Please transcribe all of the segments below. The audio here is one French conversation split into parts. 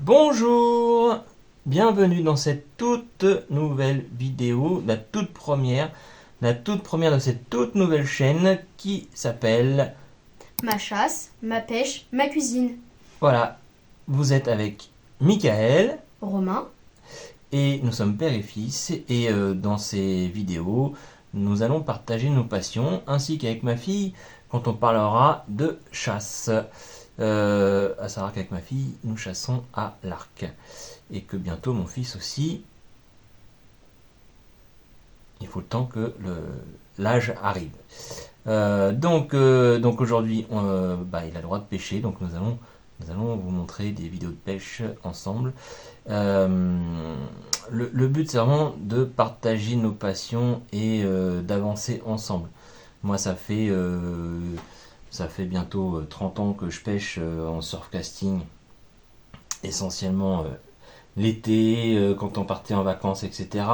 Bonjour, bienvenue dans cette toute nouvelle vidéo, la toute première de cette toute nouvelle chaîne qui s'appelle... Ma chasse, ma pêche, ma cuisine. Voilà, vous êtes avec Michael Romain, et nous sommes père et fils et dans ces vidéos, nous allons partager nos passions ainsi qu'avec ma fille quand on parlera de chasse. À savoir qu'avec ma fille, nous chassons à l'arc. Et que bientôt mon fils aussi, il faut le temps que l'âge arrive. Donc aujourd'hui, il a le droit de pêcher, donc nous allons vous montrer des vidéos de pêche ensemble. Le but, c'est vraiment de partager nos passions et d'avancer ensemble. Moi, ça fait bientôt 30 ans que je pêche en surfcasting, essentiellement l'été, quand on partait en vacances, etc.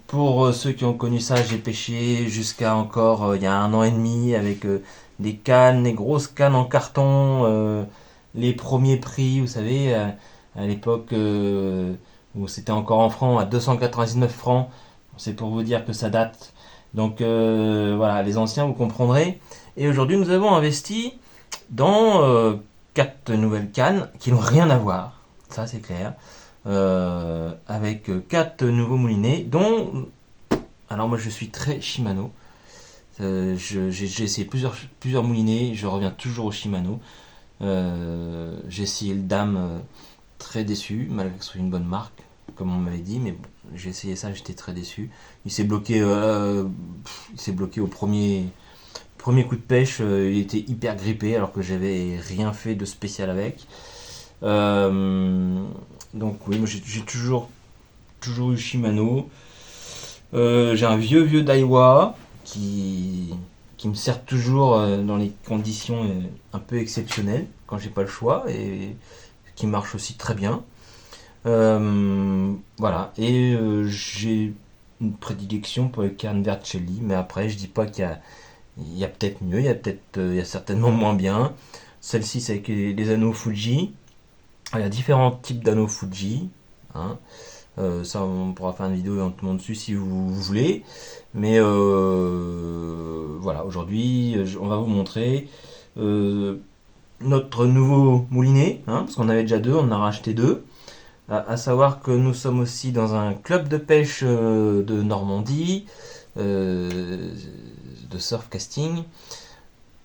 Pour ceux qui ont connu ça, j'ai pêché jusqu'à encore il y a 1 an et demi avec des cannes, des grosses cannes en carton, les premiers prix, vous savez, à l'époque où c'était encore en francs, à 299 francs. C'est pour vous dire que ça date. Donc voilà, les anciens, vous comprendrez. Et aujourd'hui, nous avons investi dans 4 nouvelles cannes qui n'ont rien à voir, ça c'est clair, avec 4 nouveaux moulinets, dont... Alors moi je suis très Shimano, j'ai essayé plusieurs moulinets, je reviens toujours au Shimano. J'ai essayé le Dame, très déçu, malgré que ce soit une bonne marque, comme on m'avait dit, mais bon, j'ai essayé ça, j'étais très déçu. Il s'est bloqué au premier coup de pêche, il était hyper grippé alors que j'avais rien fait de spécial avec. Donc oui, moi j'ai toujours eu Shimano. J'ai un vieux Daiwa qui me sert toujours dans les conditions un peu exceptionnelles quand j'ai pas le choix et qui marche aussi très bien. Voilà, et j'ai une prédilection pour les cannes Vercelli, mais après je dis pas qu'il y a peut-être mieux, il y a certainement moins bien. Celle-ci, c'est avec les anneaux Fuji. Il y a différents types d'anneaux Fuji, hein. Ça, on pourra faire une vidéo en dessus si vous voulez. Mais voilà, aujourd'hui, on va vous montrer notre nouveau moulinet, hein, parce qu'on avait déjà deux, on en a racheté deux. À savoir que nous sommes aussi dans un club de pêche de Normandie, de surfcasting.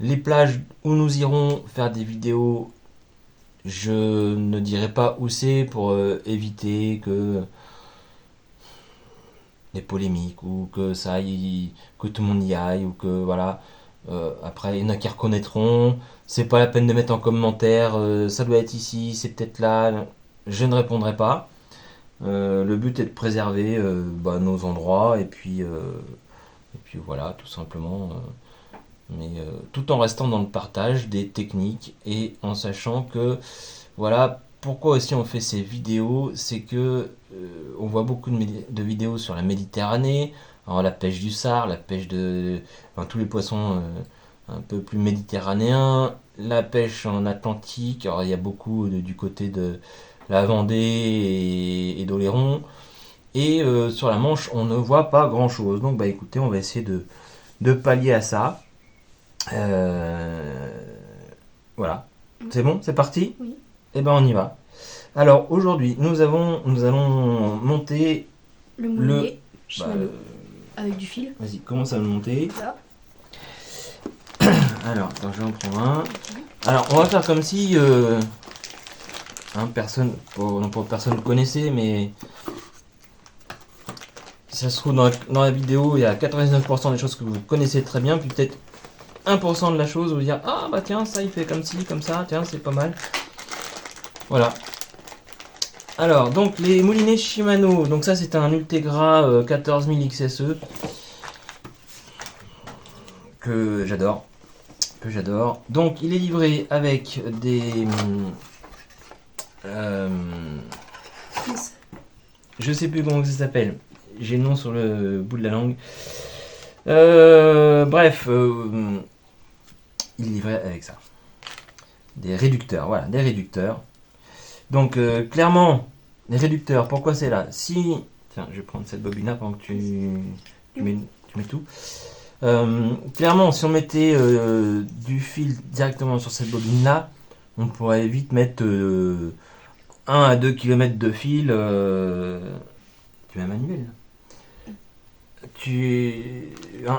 Les plages où nous irons faire des vidéos, je ne dirai pas où c'est pour éviter que des polémiques ou que ça aille, que tout le monde y aille ou que voilà. Après, il y en a qui reconnaîtront. C'est pas la peine de mettre en commentaire. Ça doit être ici, c'est peut-être là. Je ne répondrai pas. Le but est de préserver nos endroits et puis voilà, tout simplement. Mais tout en restant dans le partage des techniques et en sachant que voilà pourquoi aussi on fait ces vidéos, c'est que on voit beaucoup de vidéos sur la Méditerranée, alors la pêche du sard, la pêche enfin, tous les poissons un peu plus méditerranéens, la pêche en Atlantique, alors il y a beaucoup du côté de la Vendée et d'Oléron, et sur la Manche on ne voit pas grand chose. Donc bah écoutez, on va essayer de pallier à ça. Voilà. C'est bon, c'est parti. oui. Eh ben on y va. Alors aujourd'hui, nous allons monter Le le... moulinet, Bah, Shimano, avec du fil. vas-y, commence à le monter. Là. Alors, attends, je vais en prendre un. Alors, on va faire comme si... personne ne connaissait, mais... Si ça se trouve, dans la vidéo, il y a 99% des choses que vous connaissez très bien, puis peut-être 1% de la chose, vous dire, ah bah tiens, ça il fait comme ci, comme ça, tiens, c'est pas mal. Voilà. Alors, donc les moulinets Shimano, donc ça c'est un Ultegra 14000 XSE que j'adore. Donc il est livré avec des... je sais plus comment ça s'appelle. J'ai le nom sur le bout de la langue. Bref, il est livré avec ça. Des réducteurs, voilà, des réducteurs. Donc clairement, les réducteurs, pourquoi c'est là? Si, tiens, je vais prendre cette bobine-là pendant que tu mets tout. Clairement, si on mettait du fil directement sur cette bobine-là, on pourrait vite mettre 1 à 2 km de fil. Tu mets un manuel là.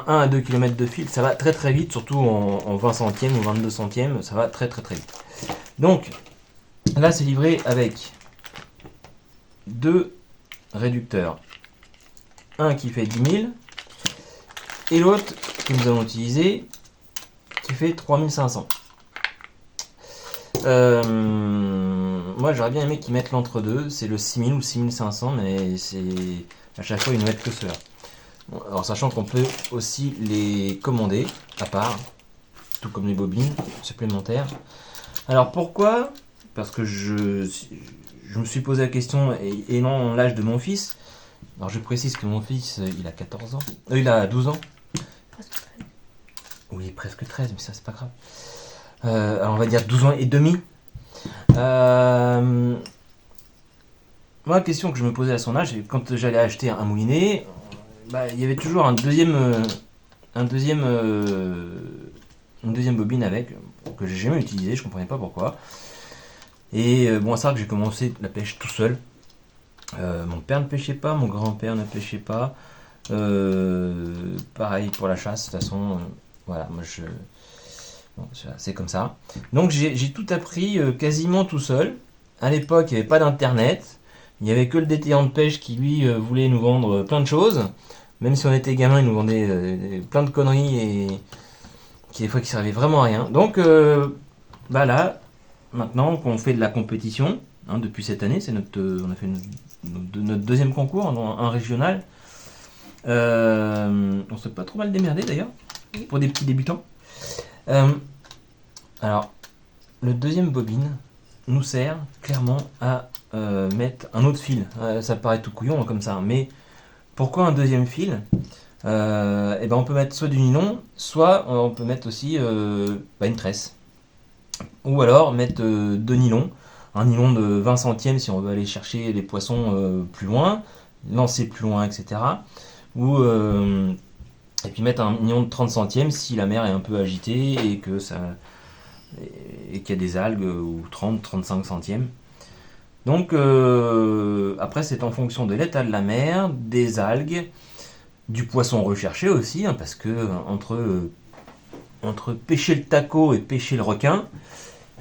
1 à 2 km de fil, ça va très très vite, surtout en 20 centièmes ou 22 centièmes, ça va très très très vite. Donc là, c'est livré avec 2 réducteurs. Un qui fait 10 000 et l'autre que nous allons utiliser qui fait 3500. Moi j'aurais bien aimé qu'ils mettent l'entre-deux, c'est le 6000 ou 6500, mais c'est à chaque fois ils ne mettent que cela. Bon, alors sachant qu'on peut aussi les commander à part, tout comme les bobines supplémentaires. Alors pourquoi? Parce que je me suis posé la question, et non l'âge de mon fils. Alors je précise que mon fils il a 14 ans, il a 12 ans. Presque 13. Oui, presque 13, mais ça c'est pas grave. Alors on va dire 12 ans et demi. Moi, la question que je me posais à son âge, quand j'allais acheter un moulinet, il y avait toujours une deuxième bobine avec, que j'ai jamais utilisée, je comprenais pas pourquoi. Et bon, c'est vrai que j'ai commencé la pêche tout seul. Mon père ne pêchait pas, mon grand-père ne pêchait pas. Pareil pour la chasse, de toute façon, voilà, moi bon, c'est comme ça. Donc j'ai tout appris quasiment tout seul. À l'époque, il n'y avait pas d'internet. Il n'y avait que le détaillant de pêche qui, lui, voulait nous vendre plein de choses. Même si on était gamin, il nous vendait plein de conneries et des fois qui servaient vraiment à rien. Donc là, maintenant qu'on fait de la compétition, depuis cette année, on a fait notre deuxième concours, un régional. On s'est pas trop mal démerdé d'ailleurs, pour des petits débutants. Alors, le deuxième bobine nous sert clairement à mettre un autre fil. Ça paraît tout couillon comme ça, mais pourquoi un deuxième fil? On peut mettre soit du nylon, soit on peut mettre aussi une tresse. Ou alors mettre deux nylons, un nylon de 20 centièmes si on veut aller chercher les poissons plus loin, lancer plus loin, etc. Et puis mettre un nylon de 30 centièmes si la mer est un peu agitée et qu'il y a des algues ou 30-35 centièmes. Donc après c'est en fonction de l'état de la mer, des algues, du poisson recherché aussi, parce que entre pêcher le taco et pêcher le requin,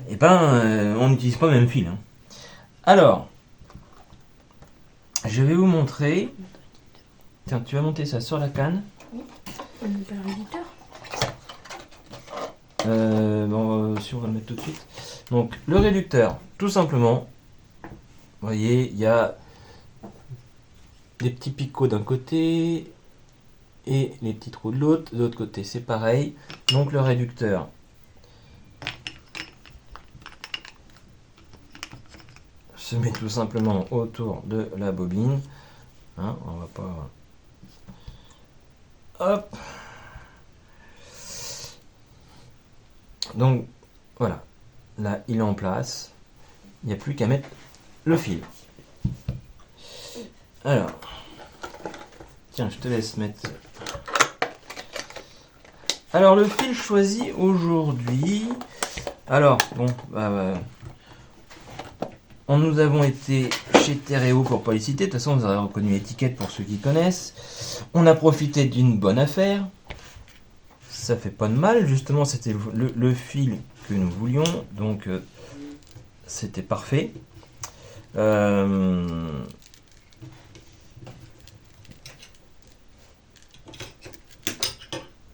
on n'utilise pas le même fil. Alors, je vais vous montrer. Tiens, tu vas monter ça sur la canne. Oui. On n'a pas le réducteur. Si on va le mettre tout de suite. Donc le réducteur, tout simplement. Vous voyez, il y a des petits picots d'un côté et les petits trous de l'autre. De l'autre côté, c'est pareil. Donc le réducteur se met tout simplement autour de la bobine. On va pas. Hop. Donc voilà. Là, il est en place. Il n'y a plus qu'à mettre le fil. Alors, tiens, je te laisse mettre. Alors, le fil choisi aujourd'hui. Alors, bon, nous avons été chez Terreo pour pas les citer. De toute façon, vous aurez reconnu l'étiquette pour ceux qui connaissent. On a profité d'une bonne affaire. Ça fait pas de mal, justement, c'était le fil que nous voulions. Donc, c'était parfait.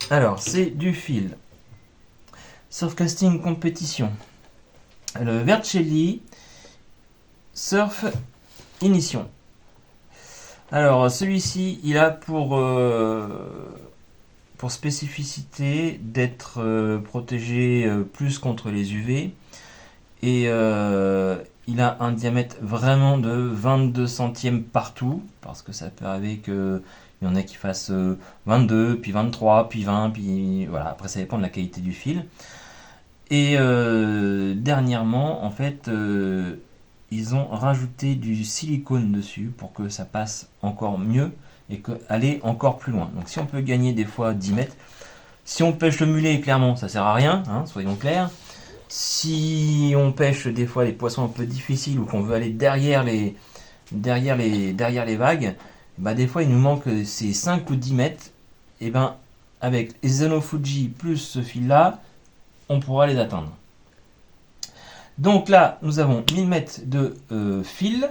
Alors, c'est du fil Surfcasting Compétition. Le Vercelli Surf Ignition. Alors, celui-ci, il a pour spécificité d'être protégé plus contre les UV. Et il a un diamètre vraiment de 22 centièmes partout, parce que ça peut arriver qu'il y en a qui fassent 22, puis 23, puis 20, puis voilà, après ça dépend de la qualité du fil. Et dernièrement, en fait, ils ont rajouté du silicone dessus pour que ça passe encore mieux et aller encore plus loin. Donc si on peut gagner des fois 10 mètres, si on pêche le mulet, clairement ça sert à rien, hein, soyons clairs. Si on pêche des fois des poissons un peu difficiles ou qu'on veut aller derrière les vagues, bah des fois il nous manque ces 5 ou 10 mètres, et ben avec les Zeno Fuji plus ce fil là, on pourra les atteindre. Donc là nous avons 1000 mètres de fil.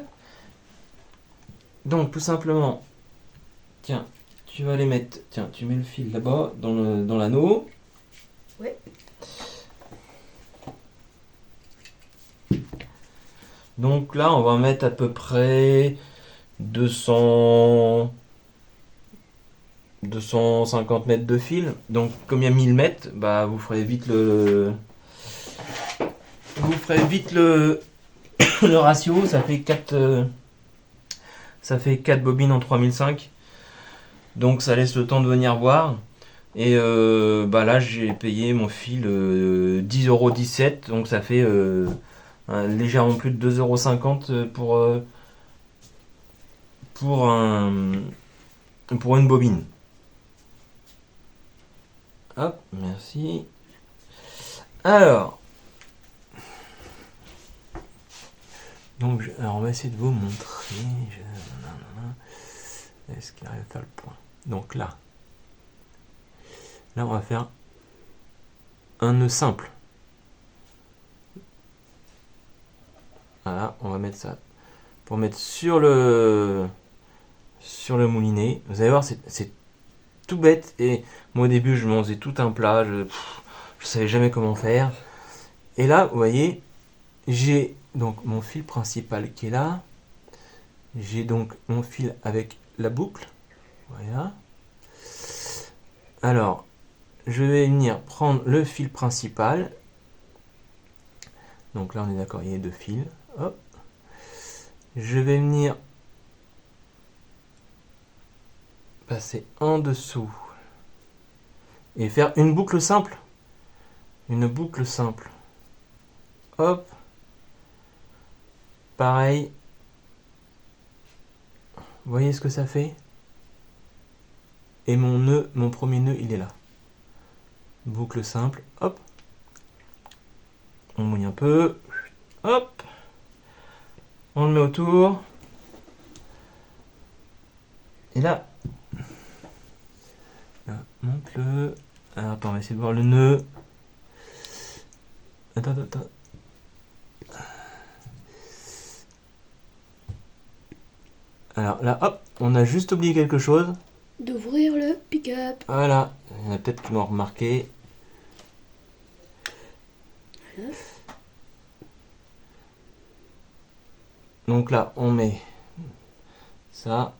Donc tout simplement, tiens, tu vas les mettre, tiens, tu mets le fil là-bas dans l'anneau. Ouais. Donc là on va mettre à peu près 250 mètres de fil. Donc comme il y a 1000 mètres, bah vous ferez vite le le ratio. Ça fait 4 bobines en 3005. Donc ça laisse le temps de venir voir. Et bah là j'ai payé mon fil 10,17 €. Donc ça fait légèrement plus de 2,50 € pour une bobine. Hop, merci. Alors, on va essayer de vous montrer. Est-ce qu'il arrive à faire le point? Donc là, on va faire un nœud simple. Voilà, on va mettre ça pour mettre sur le moulinet. Vous allez voir, c'est tout bête. Et moi au début, je m'en faisais tout un plat. Je savais jamais comment faire. Et là, vous voyez, j'ai donc mon fil principal qui est là. J'ai donc mon fil avec la boucle. Voilà. Alors, je vais venir prendre le fil principal. Donc là, on est d'accord, il y a 2 fils. Hop. Je vais venir passer en dessous et faire une boucle simple. Une boucle simple. Hop. Pareil. Vous voyez ce que ça fait? Et mon premier nœud, il est là. Boucle simple. Hop. On mouille un peu. Hop. On le met autour. Et là, monte-le. Alors, attends, on va essayer de voir le nœud. Attends. Alors là, hop, on a juste oublié quelque chose. D'ouvrir le pick-up. Voilà, il y en a peut-être qui m'ont remarqué. Voilà. Donc là, on met ça.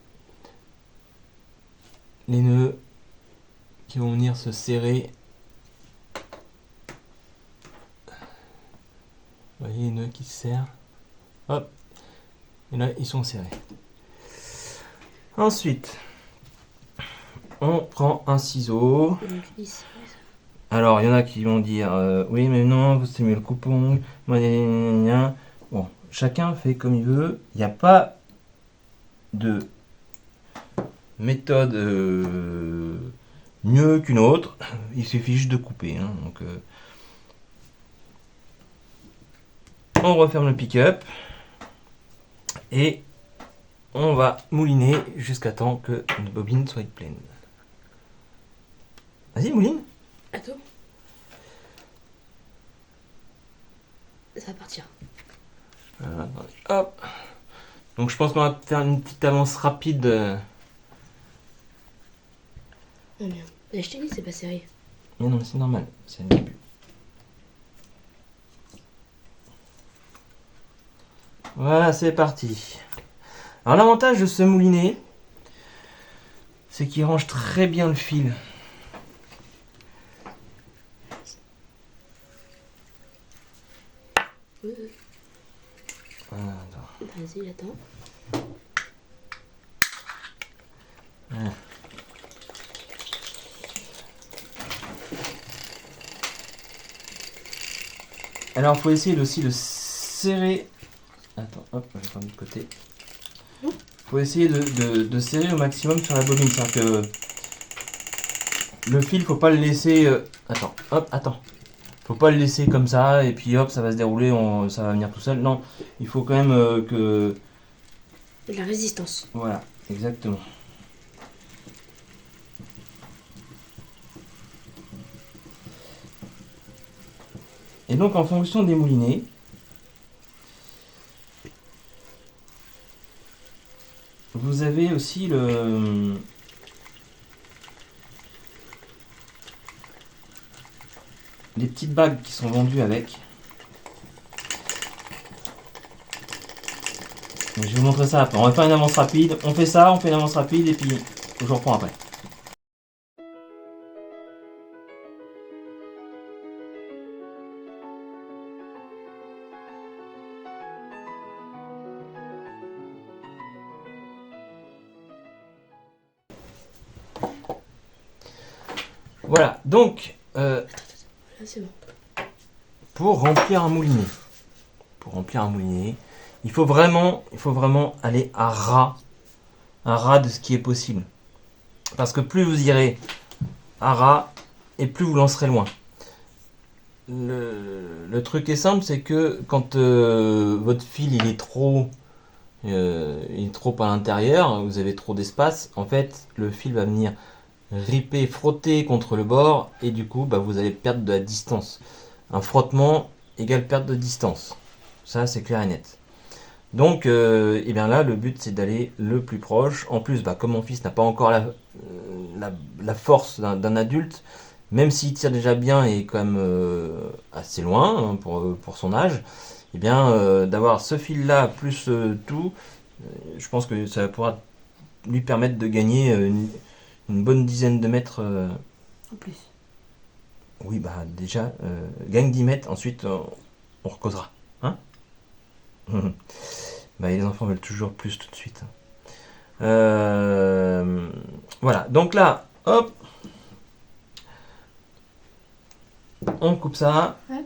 Les nœuds qui vont venir se serrer. Vous voyez les nœuds qui se serrent. Hop. Et là, ils sont serrés. Ensuite, on prend un ciseau. Alors, il y en a qui vont dire oui, mais non, c'est mieux le coupon. Bon, chacun fait comme il veut. Il n'y a pas de méthode mieux qu'une autre. Il suffit juste de couper. Hein. Donc, on referme le pick-up et on va mouliner jusqu'à temps que notre bobine soit pleine. Vas-y, mouline. Attends. Ça va partir. Voilà, hop. Donc je pense qu'on va faire une petite avance rapide. Oh merde. Mais je t'ai dit, c'est pas serré. Mais non, c'est normal, c'est le début. Voilà, c'est parti. Alors l'avantage de ce moulinet, c'est qu'il range très bien le fil. Voilà, attends. Vas-y, attends. Voilà. Alors, il faut essayer aussi de serrer Attends, hop, je vais faire de l'autre côté. Faut essayer de serrer au maximum sur la bobine. C'est-à-dire que le fil, faut pas le laisser... Attends, hop, attends. Faut pas le laisser comme ça et puis hop, ça va se dérouler, ça va venir tout seul. Non, il faut quand même que... De la résistance. Voilà, exactement. Et donc en fonction des moulinets, vous avez aussi les petites bagues qui sont vendues avec. Je vais vous montrer ça après. On va faire une avance rapide. On fait ça, on fait une avance rapide et puis je vous reprends après. Voilà, donc Là, c'est bon. pour remplir un moulinet, il faut vraiment aller à ras de ce qui est possible. Parce que plus vous irez à ras, et plus vous lancerez loin. Le truc est simple, c'est que quand votre fil il est trop à l'intérieur, vous avez trop d'espace, en fait le fil va venir ripper, frotter contre le bord et du coup vous allez perdre de la distance. Un frottement égale perte de distance. Ça c'est clair et net. Donc et bien là le but c'est d'aller le plus proche. En plus comme mon fils n'a pas encore la force d'un adulte, même s'il tire déjà bien et quand même assez loin hein, pour son âge, et bien d'avoir ce fil là plus tout, je pense que ça pourra lui permettre de gagner une bonne dizaine de mètres. En plus. Oui, déjà, gagne 10 mètres, ensuite on recausera. Hein. Les enfants veulent toujours plus tout de suite. Voilà, donc là, hop, on coupe ça. Ouais.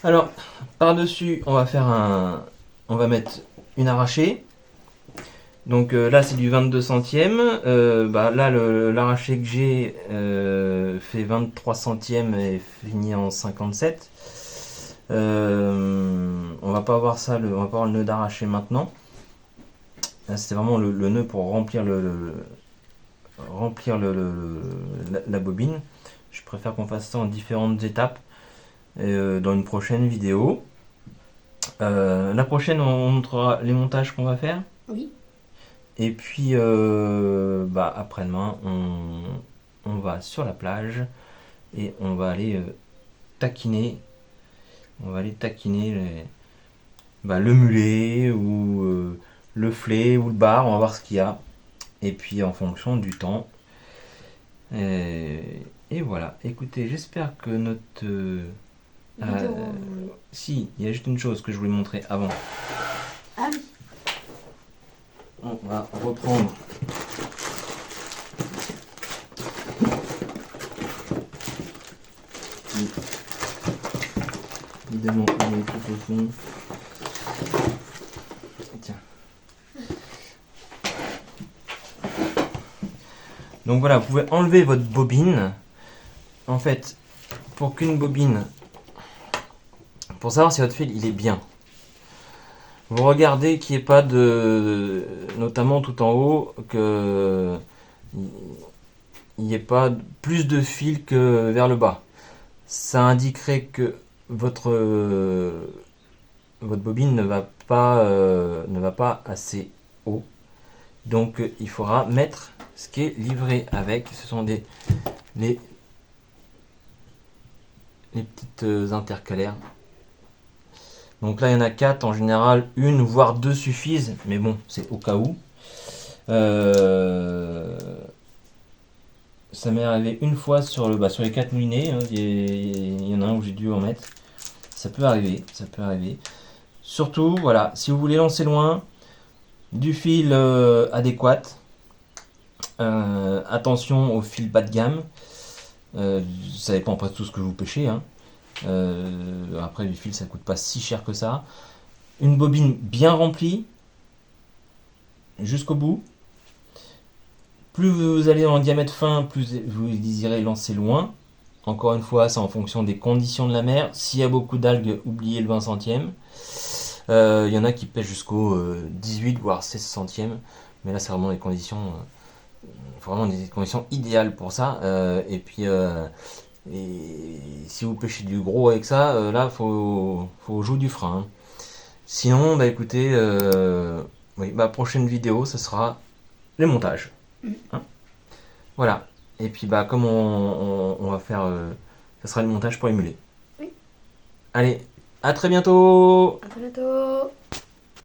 Alors, par-dessus, on va mettre une arrachée. Donc là c'est du 22 centièmes, là l'arraché que j'ai fait 23 centièmes et finit en 57. On va pas avoir ça, on va pas avoir le nœud d'arraché maintenant. Là c'était vraiment le nœud pour remplir la bobine. Je préfère qu'on fasse ça en différentes étapes dans une prochaine vidéo. La prochaine on montrera les montages qu'on va faire. Oui. Et puis après-demain, on va sur la plage et on va aller taquiner. On va aller taquiner le mulet ou le flé ou le bar. On va voir ce qu'il y a. Et puis en fonction du temps. Et voilà. Écoutez, j'espère que notre... si, il y a juste une chose que je voulais montrer avant. Ah oui. On va reprendre évidemment on est tout au fond. Tiens. Donc voilà, vous pouvez enlever votre bobine. En fait, pour qu'une bobine, pour savoir si votre fil il est bien, vous regardez qu'il n'y ait pas de, notamment tout en haut, que il n'y ait pas plus de fil que vers le bas. Ça indiquerait que votre bobine ne va pas assez haut. Donc il faudra mettre ce qui est livré avec. Ce sont les petites intercalaires. Donc là il y en a 4 en général, une voire 2 suffisent, mais bon c'est au cas où. Ça m'est arrivé une fois sur les 4 moulinets, hein, il y en a un où j'ai dû en mettre. Ça peut arriver, ça peut arriver. Surtout, voilà, si vous voulez lancer loin, du fil adéquat. Attention au fil bas de gamme. Ça dépend après de tout ce que vous pêchez. Hein. Après, du fil, ça coûte pas si cher que ça. une bobine bien remplie jusqu'au bout. Plus vous allez en diamètre fin, plus vous désirez lancer loin. Encore une fois, c'est en fonction des conditions de la mer. S'il y a beaucoup d'algues, oubliez le 20 centièmes. Il y en a qui pêchent jusqu'au 18 voire 16 centièmes. Mais là, c'est vraiment des conditions, vraiment des conditions idéales pour ça. Et puis, et si vous pêchez du gros avec ça, là, faut jouer du frein, hein. Sinon, bah écoutez, oui, ma prochaine vidéo, ce sera les montages. Hein, voilà. Et puis, bah, comme on va faire, ça sera le montage pour émuler. Oui. Allez, à très bientôt! À très bientôt.